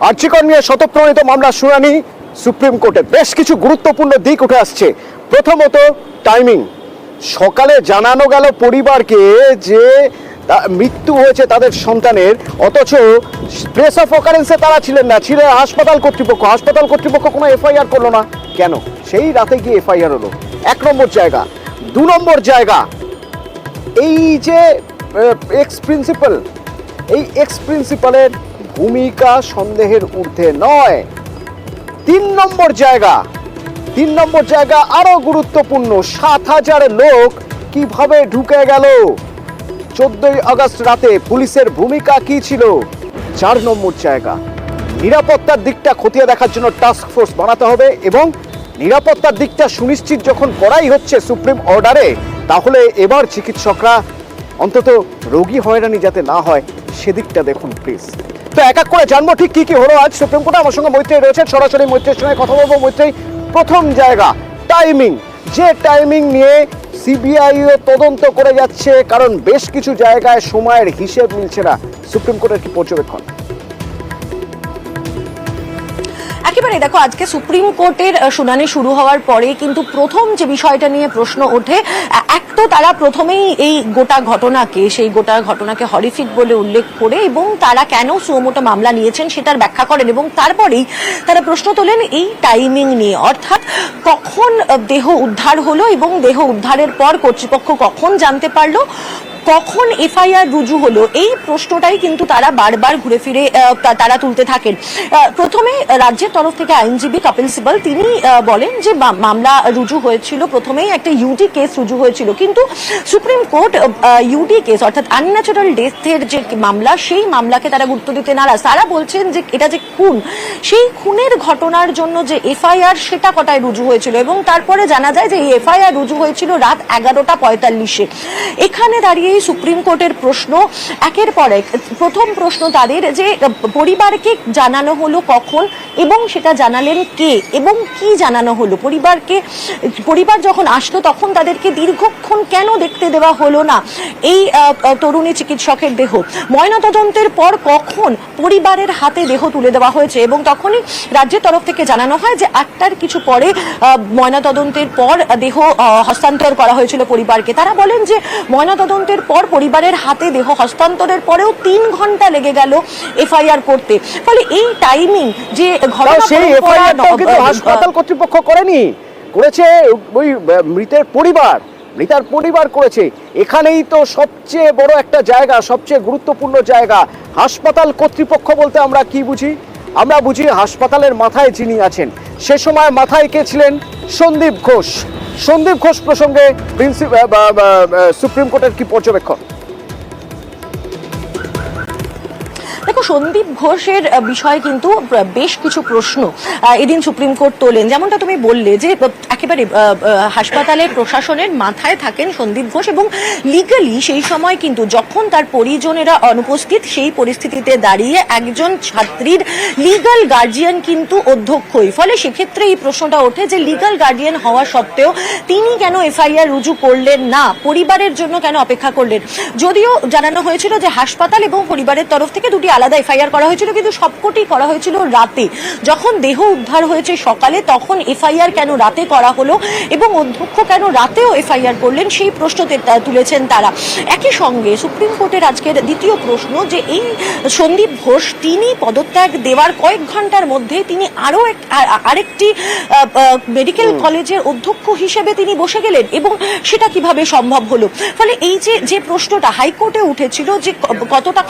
আরজি কর নিয়ে শতপ্রণীত মামলা শুনানি সুপ্রিম কোর্টে। বেশ কিছু গুরুত্বপূর্ণ দিক উঠে আসছে। প্রথমত টাইমিং। সকালে জানানো গেল পরিবারকে যে মৃত্যু হয়েছে তাদের সন্তানের, অথচ প্লেস অফ অকারেন্সে তারা ছিলেন না, ছিলেন হাসপাতাল কর্তৃপক্ষ। হাসপাতাল কর্তৃপক্ষ কোনো এফআইআর করলো না কেন? সেই রাতে গিয়ে এফআইআর হলো। 1 নম্বর জায়গা। 2 নম্বর জায়গা, এই যে এক্স প্রিন্সিপাল, এই এক্স প্রিন্সিপালের ভূমিকা সন্দেহের ঊর্ধ্বে নয়। 3 নম্বর জায়গা আরো গুরুত্বপূর্ণ। 7,000 লোক কিভাবে ঢুকে গেল 14ই আগস্ট রাতে? পুলিশের ভূমিকা কি ছিল? 4 নম্বর জায়গা, নিরাপত্তার দিকটা খতিয়ে দেখার জন্য টাস্ক ফোর্স বানাতে হবে, এবং নিরাপত্তার দিকটা সুনিশ্চিত যখন করাই হচ্ছে সুপ্রিম অর্ডারে, তাহলে এবার চিকিৎসকরা অন্তত রোগী হয়রানি যাতে না হয় সেদিকটা দেখুন প্লিজ। তো এক এক করে জানবো ঠিক কি কি হলো আজ সুপ্রিম কোর্টে। আমার সঙ্গে মৈত্রী রয়েছে, সরাসরি মৈত্রীর সঙ্গে কথা বলবো। মৈত্রী, প্রথম জায়গা টাইমিং। যে টাইমিং নিয়ে সিবিআইও তদন্ত করে যাচ্ছে, কারণ বেশ কিছু জায়গায় সময়ের হিসেব মিলছে না। সুপ্রিম কোর্টের কি পর্যবেক্ষণ? একেবারে দেখো, আজকে সুপ্রিম কোর্টের শুনানি শুরু হওয়ার পরে কিন্তু প্রথম যে বিষয়টা নিয়ে প্রশ্ন ওঠে, এক তো তারা প্রথমেই এই গোটা ঘটনাকে হরিফিক বলে উল্লেখ করে এবং তারা কেন সুমোটো মামলা নিয়েছেন সেটার ব্যাখ্যা করেন, এবং তারপরেই তারা প্রশ্ন তোলেন এই টাইমিং নিয়ে, অর্থাৎ কখন দেহ উদ্ধার হলো এবং দেহ উদ্ধারের পর কর্তৃপক্ষ কখন জানতে পারলো, কখন এফআইআর রুজু হলো। এই প্রশ্নটাই কিন্তু তারা বারবার ঘুরে ফিরে তারা তুলতে থাকেন। প্রথমে রাজ্যের তরফ থেকে আইনজীবী কপিল সিবাল তিনি বলেন যে মামলা রুজু হয়েছিল, প্রথমেই একটা ইউডি কেস রুজু হয়েছিল, কিন্তু সুপ্রিম কোর্ট ইউডি কেস অর্থাৎ আনন্যাচারাল ডেথের যে মামলা, সেই মামলাকে তারা গুরুত্ব দিতে নারাজ। তারা বলছেন যে এটা যে খুন, সেই খুনের ঘটনার জন্য যে এফআইআর সেটা কটায় রুজু হয়েছিল, এবং তারপরে জানা যায় যে এই এফআইআর রুজু হয়েছিল রাত 11:45-এ। এখানে দাঁড়িয়ে সুপ্রিম কোর্টের প্রশ্ন একের পর এক। প্রথম প্রশ্ন তাদের যে পরিবারকে জানানো হলো কখন এবং সেটা জানালেন কে এবং কি জানানো হলো? পরিবার যখন আসলো তখন তাদেরকে দীর্ঘক্ষণ কেন দেখতে দেওয়া হলো না এই তরুণী চিকিৎসকের দেহ? ময়নাতদন্তের পর কখন পরিবারের হাতে দেহ তুলে দেওয়া হয়েছে? এবং তখনই রাজ্যের তরফ থেকে জানানো হয় যে 8টার কিছু পরে ময়নাতদন্তের পর দেহ হস্তান্তর করা হয়েছিল পরিবারকে। তারা বলেন যে ময়নাতদন্তের পর পরিবারের হাতে দেহ হস্তান্তরের পরেও 3 ঘন্টা লেগে গেল এফআইআর করতে। ফলে এই টাইমিং যে হাসপাতাল কর্তৃপক্ষ করেনি, করেছে ওই মৃতের পরিবার করেছে। এখানেই তো সবচেয়ে বড় একটা জায়গা, সবচেয়ে গুরুত্বপূর্ণ জায়গা। হাসপাতাল কর্তৃপক্ষ বলতে আমরা কি বুঝি? আমরা বুঝি হাসপাতালের মাথায় যিনি আছেন, সে সময় মাথায় কে ছিলেন? সন্দীপ ঘোষ। সন্দীপ ঘোষ প্রসঙ্গে সুপ্রিম কোর্টের কি পর্যবেক্ষণ? দেখো, সন্দীপ ঘোষের বিষয়ে কিন্তু বেশ কিছু প্রশ্ন এদিন সুপ্রিম কোর্ট তোলেন। যেমনটা তুমি বললে যে একেবারে হাসপাতালের প্রশাসনের মাথায় থাকেন সন্দীপ ঘোষ, এবং লিগালি সেই সময় কিন্তু যখন তার পরিজনেরা অনুপস্থিত, সেই পরিস্থিতিতে দাঁড়িয়ে একজন ছাত্রীর লিগাল গার্জিয়ান কিন্তু অধ্যক্ষই। ফলে সেক্ষেত্রে এই প্রশ্নটা ওঠে যে লিগাল গার্ডিয়ান হওয়া সত্ত্বেও তিনি কেন এফআইআর রুজু করলেন না, পরিবারের জন্য কেন অপেক্ষা করলেন? যদিও জানানো হয়েছিল যে হাসপাতাল এবং পরিবারের তরফ থেকে দুটি আলাদা এফআইআর করা হয়েছিল, কিন্তু সবকটি করা হয়েছিল রাতে। যখন দেহ উদ্ধার হয়েছে সকালে, তখন এফআইআর কেন রাতে করা হলো এবং অধ্যক্ষ কেন রাতেও এফআইআর করলেন, সেই প্রশ্ন তুলেছেন তারা। একই সঙ্গে সুপ্রিম কোর্টের আজকের দ্বিতীয় প্রশ্ন যে এই সন্দীপ ঘোষ তিনি পদত্যাগ দেওয়ার কয়েক ঘন্টার মধ্যে তিনি আরেকটি মেডিকেল কলেজের অধ্যক্ষ হিসেবে তিনি বসে গেলেন, এবং সেটা কিভাবে সম্ভব হলো? ফলে এই যে প্রশ্নটা হাইকোর্টে উঠেছিল যে কতটা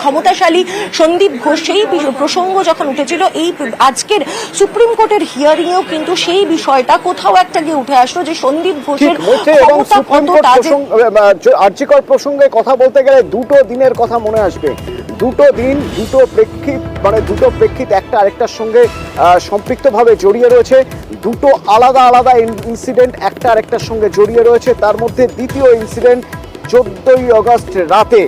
ক্ষমতাশালী সন্দীপ ঘোষ, সেই প্রসঙ্গ যখন উঠেছিল, এই আজকের সুপ্রিম কোর্টের হিয়ারিং এও কিন্তু সেই বিষয়টা কোথাও একটা গিয়ে উঠে আসলো যে সন্দীপ ঘোষের আরজি কর প্রসঙ্গে কথা বলতে গেলে 2টো দিনের কথা মনে আসবে। 2টো দিন, 2টো প্রেক্ষিত একটা আরেকটার সঙ্গে সম্পৃক্তভাবে জড়িয়ে রয়েছে। 2টো আলাদা ইনসিডেন্ট একটা আরেকটার সঙ্গে জড়িয়ে রয়েছে। তার মধ্যে দ্বিতীয় ইনসিডেন্ট 14ই আগস্ট রাতে,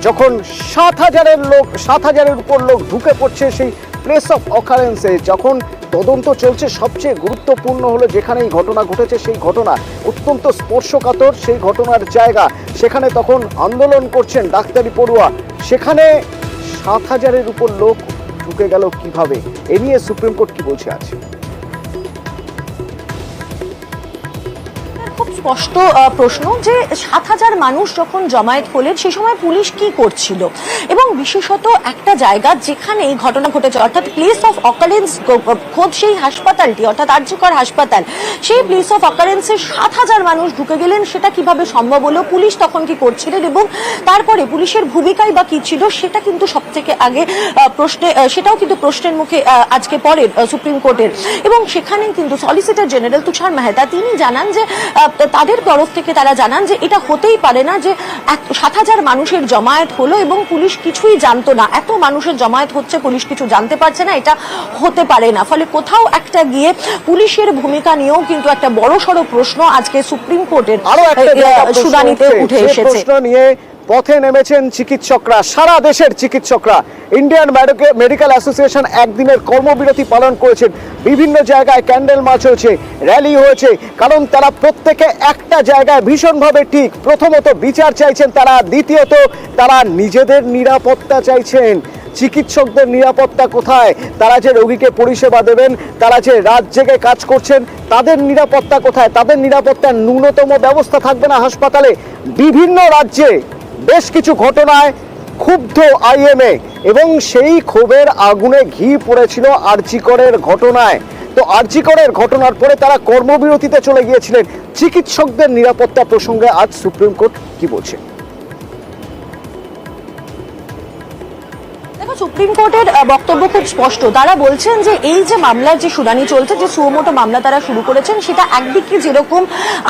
যখন 7,000-এর উপর লোক ঢুকে পড়ছে সেই প্লেস অফ অকারেন্সে, যখন তদন্ত চলছে। সবচেয়ে গুরুত্বপূর্ণ হলো যেখানে এই ঘটনা ঘটেছে, সেই ঘটনা অত্যন্ত স্পর্শকাতর, সেই ঘটনার জায়গা। সেখানে তখন আন্দোলন করছেন ডাক্তারি পড়ুয়া, সেখানে 7,000-এর উপর লোক ঢুকে গেল কিভাবে, এ নিয়ে সুপ্রিম কোর্ট কি বলছে আছে? খুব স্পষ্ট প্রশ্ন যে ৭,০০০ মানুষ যখন জমায়েত হলেন সেই সময় পুলিশ কি করছিল, এবং বিশেষত একটা জায়গা যেখানে এই ঘটনা ঘটেছে অর্থাৎ প্লেস অফ অকারেন্স, খোদ সেই হাসপাতালটি অর্থাৎ আরজিকর হাসপাতাল, সেই প্লেস অফ অকারেন্সে ৭,০০০ মানুষ ঢুকে গেলেন, সেটা কিভাবে সম্ভব হলো, পুলিশ তখন কি করছিলেন এবং তারপরে পুলিশের ভূমিকাই বা কি ছিল, সেটা কিন্তু সব থেকে আগে সেটাও কিন্তু প্রশ্নের মুখে আজকে পড়ে সুপ্রিম কোর্টের। এবং সেখানে কিন্তু সলিসিটর জেনারেল তুষার মেহতা তিনি জানান যে তাদের তরফ থেকে তারা জানান যে এটা হতেই পারে না যে ৭,০০০ মানুষের জমায়েত হলো এবং পুলিশ কিছুই জানতো না, এত মানুষের জমায়েত হচ্ছে পুলিশ কিছু জানতে পারছে না, এটা হতে পারে না। ফলে কোথাও একটা গিয়ে পুলিশের ভূমিকা নিয়েও কিন্তু একটা বড়সড় প্রশ্ন আজকে সুপ্রিম কোর্টের শুনানিতে উঠে এসেছে। প্রশ্ন নিয়ে পথে নেমেছেন চিকিৎসকরা, সারা দেশের চিকিৎসকরা। ইন্ডিয়ান মেডিকেল অ্যাসোসিয়েশন একদিনের কর্মবিরতি পালন করেছেন, বিভিন্ন জায়গায় ক্যান্ডেল মার্চ হয়েছে, র্যালি হয়েছে, কারণ তারা প্রত্যেকে একটা জায়গায় ভীষণভাবে ঠিক। প্রথমত বিচার চাইছেন তারা, দ্বিতীয়ত তারা নিজেদের নিরাপত্তা চাইছেন। চিকিৎসকদের নিরাপত্তা কোথায়? তারা যে রোগীকে পরিষেবা দেবেন, তারা যে রাত জেগে কাজ করছেন, তাদের নিরাপত্তা কোথায়? তাদের নিরাপত্তার ন্যূনতম ব্যবস্থা থাকবে না হাসপাতালে? বিভিন্ন রাজ্যে বেশ কিছু ঘটনায় ক্ষুব্ধ আইএমএ এবং সেই ক্ষোভের আগুনে ঘি পড়েছিল আরজিকরের ঘটনায়। তো আরজিকরের ঘটনার পরে তারা কর্মবিরতিতে চলে গিয়েছিলেন। চিকিৎসকদের নিরাপত্তা প্রসঙ্গে আজ সুপ্রিম কোর্ট কি বলছে? সুপ্রিম কোর্টের বক্তব্য খুব স্পষ্ট। তারা বলছেন যে এই যে মামলার যে শুনানি চলছে, যে সুমোটো মামলা তারা শুরু করেছেন, সেটা একদিকে যেরকম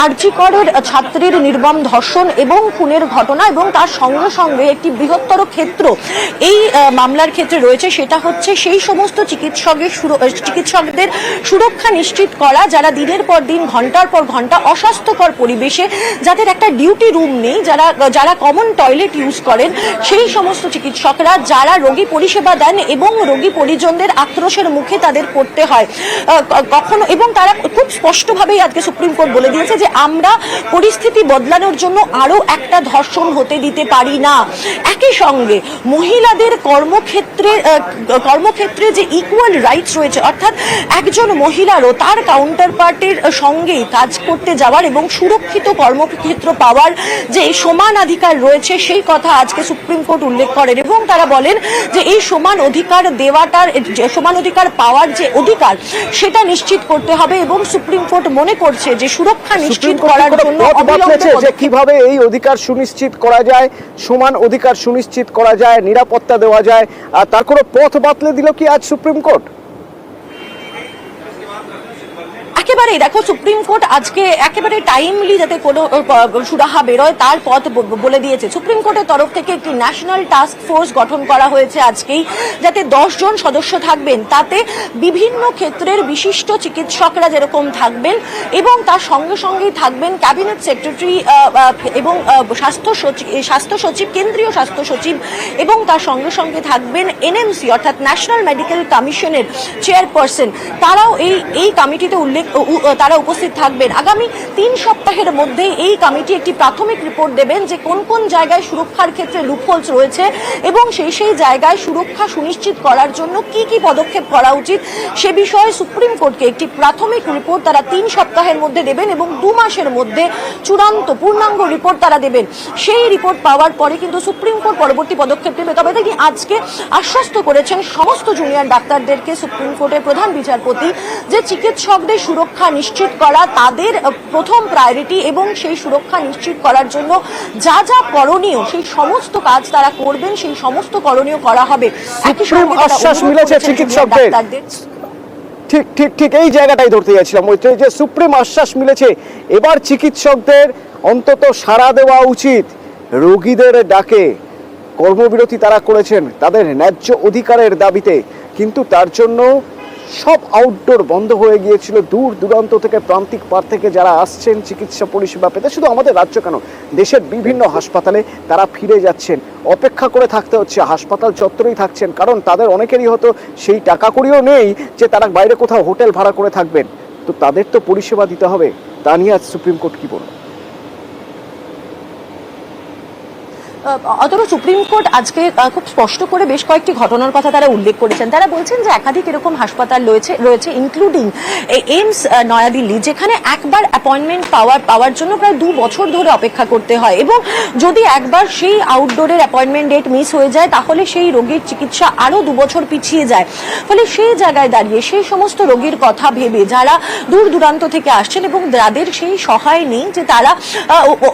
আরজিকরের ছাত্রীর নির্মম ধর্ষণ এবং খুনের ঘটনা এবং তার সঙ্গে সঙ্গে একটি বৃহত্তর ক্ষেত্র এই মামলার ক্ষেত্রে রয়েছে, সেটা হচ্ছে সেই সমস্ত চিকিৎসকদের সুরক্ষা নিশ্চিত করা যারা দিনের পর দিন ঘন্টার পর ঘন্টা অস্বাস্থ্যকর পরিবেশে, যাদের একটা ডিউটি রুম নেই, যারা কমন টয়লেট ইউজ করেন, সেই সমস্ত চিকিৎসকরা যারা রোগী পরিষেবা দেন এবং রোগী পরিজনদের আক্রোশের মুখে তাদের পড়তে হয় কখনো। এবং তারা খুব স্পষ্টভাবেই আজকে সুপ্রিম কোর্ট বলে দিয়েছে যে আমরা পরিস্থিতি বদলানোর জন্য আরো একটা ধর্ষণ হতে দিতে পারি না। একই সঙ্গে মহিলাদের কর্মক্ষেত্রে যে ইকুয়াল রাইটস রয়েছে, অর্থাৎ একজন মহিলারও তার কাউন্টার পার্টের সঙ্গেই কাজ করতে যাওয়ার এবং সুরক্ষিত কর্মক্ষেত্র পাওয়ার যে সমান অধিকার রয়েছে, সেই কথা আজকে সুপ্রিম কোর্ট উল্লেখ করেন। এবং তারা বলেন যে এই সমান অধিকার দেওয়াটার, সমান অধিকার পাওয়ার যে অধিকার, সেটা নিশ্চিত করতে হবে। এবং সুপ্রিম কোর্ট মনে করছে যে সুরক্ষা নিশ্চিত করার জন্য যে কিভাবে এই অধিকার সুনিশ্চিত করা যায়, সমান অধিকার সুনিশ্চিত করা যায়, নিরাপত্তা দেওয়া যায়, আর তার কোনো পথ বাতলে দিল কি আজ সুপ্রিম কোর্ট? একেবারেই দেখো, সুপ্রিম কোর্ট আজকে একেবারে টাইমলি যাতে কোনো সুরাহা বেরোয় তার পথ বলে দিয়েছে। সুপ্রিম কোর্টের তরফ থেকে একটি ন্যাশনাল টাস্ক ফোর্স গঠন করা হয়েছে আজকেই, যাতে 10 জন সদস্য থাকবেন, তাতে বিভিন্ন ক্ষেত্রের বিশিষ্ট চিকিৎসকরা যেরকম থাকবেন এবং তার সঙ্গে সঙ্গেই থাকবেন ক্যাবিনেট সেক্রেটারি এবং স্বাস্থ্য সচিব, কেন্দ্রীয় স্বাস্থ্য সচিব, এবং তার সঙ্গে সঙ্গে থাকবেন এনএমসি অর্থাৎ ন্যাশনাল মেডিকেল কমিশনের চেয়ারপারসন। তারাও এই কমিটিতে তারা উপস্থিত থাকবেন। আগামী 3 সপ্তাহের মধ্যে এই কমিটি একটি প্রাথমিক রিপোর্ট দেবেন যে কোন কোন জায়গায় সুরক্ষার ক্ষেত্রে লুপহোলস রয়েছে এবং সেই জায়গায় সুরক্ষা সুনিশ্চিত করার জন্য কি কি পদক্ষেপ করা উচিত, সে বিষয়ে সুপ্রিম কোর্টকে একটি প্রাথমিক রিপোর্ট তারা 3 সপ্তাহের মধ্যে দেবেন এবং 2 মাসের মধ্যে চূড়ান্ত পূর্ণাঙ্গ রিপোর্ট তারা দেবেন। সেই রিপোর্ট পাওয়ার পরে কিন্তু সুপ্রিম কোর্ট পরবর্তী পদক্ষেপ নেবে। তবে তিনি আজকে আশ্বস্ত করেছেন সমস্ত জুনিয়র ডাক্তারদেরকে, সুপ্রিম কোর্টের প্রধান বিচারপতি, যে চিকিৎসকদের সুরক্ষা নিশ্চিত করা তাদের প্রথম প্রায়োরিটি এবং সেই সুরক্ষা নিশ্চিত করার জন্য যা যা করণীয় সেই সমস্ত কাজ তারা করবেন, সেই সমস্ত করণীয় করা হবে। আশ্বাস মিলেছে চিকিৎসকদের। ঠিক ঠিক ঠিক এই জায়গাটাই ধরতে যাচ্ছিলাম, যে সুপ্রিম আশ্বাস মিলেছে। এবার চিকিৎসকদের অন্তত সাড়া দেওয়া উচিত রোগীদের ডাকে। কর্মবিরতি তারা করেছেন তাদের ন্যায্য অধিকারের দাবিতে, কিন্তু তার জন্য সব আউটডোর বন্ধ হয়ে গিয়েছিল। দূর দূরান্ত থেকে, প্রান্তিক পার থেকে যারা আসছেন চিকিৎসা পরিষেবা পেতে, শুধু আমাদের রাজ্য কেন, দেশের বিভিন্ন হাসপাতালে তারা ফিরে যাচ্ছেন। অপেক্ষা করে থাকতে হচ্ছে, হাসপাতাল চত্বরেই থাকছেন, কারণ তাদের অনেকেরই হয়তো সেই টাকা কড়িও নেই যে তারা বাইরে কোথাও হোটেল ভাড়া করে থাকবেন। তো তাদের তো পরিষেবা দিতে হবে। তা নিয়ে আজ সুপ্রিম কোর্ট কি বলল? অতএব সুপ্রিম কোর্ট আজকে খুব স্পষ্ট করে বেশ কয়েকটি ঘটনার কথা তারা উল্লেখ করেছেন। তারা বলছেন যে একাধিক এরকম হাসপাতাল রয়েছে ইনক্লুডিং এইমস নয়াদিল্লি, যেখানে একবার অ্যাপয়েন্টমেন্ট পাওয়ার জন্য প্রায় 2 বছর ধরে অপেক্ষা করতে হয়, এবং যদি একবার সেই আউটডোরের অ্যাপয়েন্টমেন্ট ডেট মিস হয়ে যায় তাহলে সেই রোগীর চিকিৎসা আরো 2 বছর পিছিয়ে যায়। ফলে সেই জায়গায় দাঁড়িয়ে সেই সমস্ত রোগীর কথা ভেবে যারা দূর দূরান্ত থেকে আসছেন এবং যাদের সেই সহায় নেই যে তারা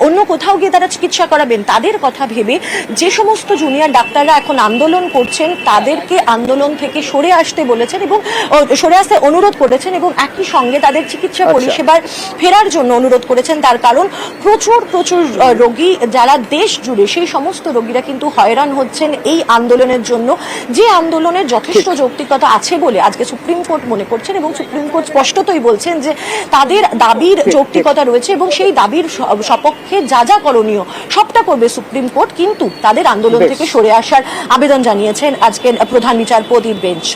অন্য কোথাও গিয়ে তারা চিকিৎসা করাবেন, তাদের কথা ভেবে যে সমস্ত জুনিয়র ডাক্তাররা এখন আন্দোলন করছেন তাদেরকে আন্দোলন থেকে সরে আসতে বলেছেন এবং সরে আসতে অনুরোধ করেছেন, এবং একই সঙ্গে তাদের চিকিৎসা পরিষেবার ফেরার জন্য অনুরোধ করেছেন। তার কারণ প্রচুর রোগী যারা দেশ জুড়ে, সেই সমস্ত রোগীরা কিন্তু হয়রান হচ্ছেন এই আন্দোলনের জন্য, যে আন্দোলনের যথেষ্ট যৌক্তিকতা আছে বলে আজকে সুপ্রিম কোর্ট মনে করছেন, এবং সুপ্রিম কোর্ট স্পষ্টতই বলছেন যে তাদের দাবির যৌক্তিকতা রয়েছে এবং সেই দাবির সপক্ষে যা করণীয় সবটা করবে সুপ্রিম কোর্ট, কিন্তু তাদের আন্দোলন থেকে সরে আসার আবেদন জানিয়েছেন আজকের প্রধান বিচারপতির বেঞ্চ।